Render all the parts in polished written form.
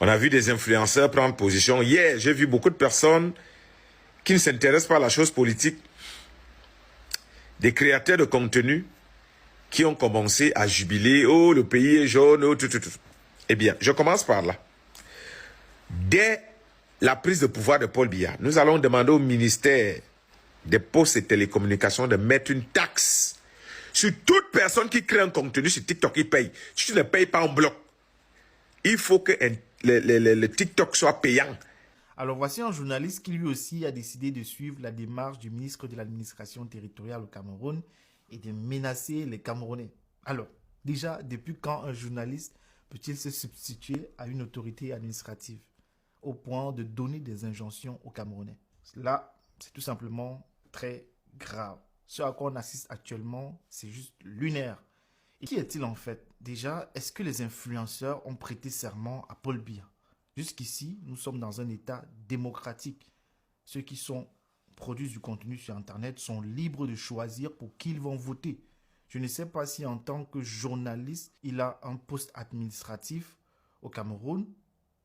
On a vu des influenceurs prendre position. Hier, j'ai vu beaucoup de personnes qui ne s'intéressent pas à la chose politique, des créateurs de contenu qui ont commencé à jubiler. Oh, le pays est jaune, oh, tout. Eh bien, je commence par là. Dès la prise de pouvoir de Paul Biya, nous allons demander au ministère des Postes et Télécommunications de mettre une taxe sur toute personne qui crée un contenu sur TikTok, il paye. Si tu ne payes pas en bloc, il faut que le TikTok soit payant. Alors voici un journaliste qui lui aussi a décidé de suivre la démarche du ministre de l'administration territoriale au Cameroun et de menacer les Camerounais. Alors, déjà, depuis quand un journaliste peut-il se substituer à une autorité administrative au point de donner des injonctions aux Camerounais? Là, c'est tout simplement très grave. Ce à quoi on assiste actuellement, c'est juste lunaire. Et qui est-il en fait? Déjà, est-ce que les influenceurs ont prêté serment à Paul Biya? Jusqu'ici, nous sommes dans un état démocratique. Ceux qui produisent du contenu sur Internet sont libres de choisir pour qui ils vont voter. Je ne sais pas si en tant que journaliste, il a un poste administratif au Cameroun.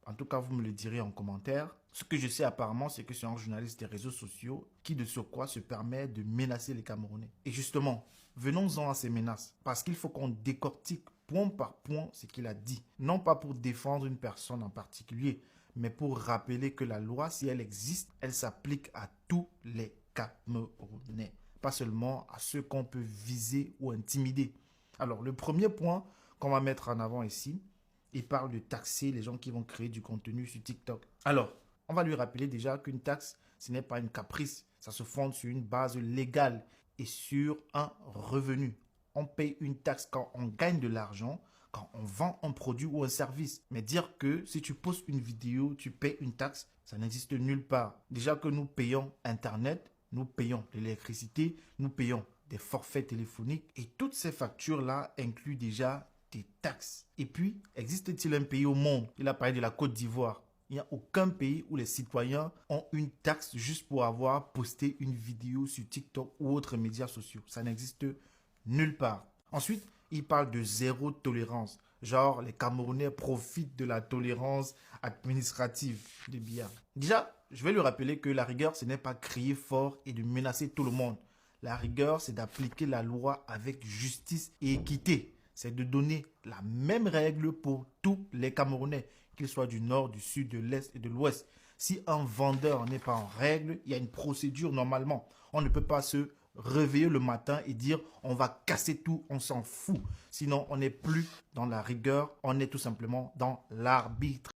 En tout cas, vous me le direz en commentaire. Ce que je sais apparemment, c'est que c'est un journaliste des réseaux sociaux qui, de surcroît, se permet de menacer les Camerounais. Et justement, venons-en à ces menaces. Parce qu'il faut qu'on décortique point par point ce qu'il a dit. Non pas pour défendre une personne en particulier, mais pour rappeler que la loi, si elle existe, elle s'applique à tous les Camerounais. Pas seulement à ceux qu'on peut viser ou intimider. Alors, le premier point qu'on va mettre en avant ici, il parle de taxer les gens qui vont créer du contenu sur TikTok. Alors, on va lui rappeler déjà qu'une taxe, ce n'est pas une caprice. Ça se fonde sur une base légale et sur un revenu. On paye une taxe quand on gagne de l'argent, quand on vend un produit ou un service. Mais dire que si tu postes une vidéo, tu payes une taxe, ça n'existe nulle part. Déjà que nous payons Internet, nous payons l'électricité, nous payons des forfaits téléphoniques et toutes ces factures-là incluent déjà des taxes. Et puis, existe-t-il un pays au monde? Il a parlé de la Côte d'Ivoire. Il n'y a aucun pays où les citoyens ont une taxe juste pour avoir posté une vidéo sur TikTok ou autres médias sociaux. Ça n'existe nulle part. Ensuite, il parle de zéro tolérance. Genre, les Camerounais profitent de la tolérance administrative des Biya. Déjà, je vais lui rappeler que la rigueur, ce n'est pas crier fort et de menacer tout le monde. La rigueur, c'est d'appliquer la loi avec justice et équité. C'est de donner la même règle pour tous les Camerounais, qu'ils soient du nord, du sud, de l'est et de l'ouest. Si un vendeur n'est pas en règle, il y a une procédure normalement. On ne peut pas se réveiller le matin et dire on va casser tout, on s'en fout. Sinon, on n'est plus dans la rigueur, on est tout simplement dans l'arbitre.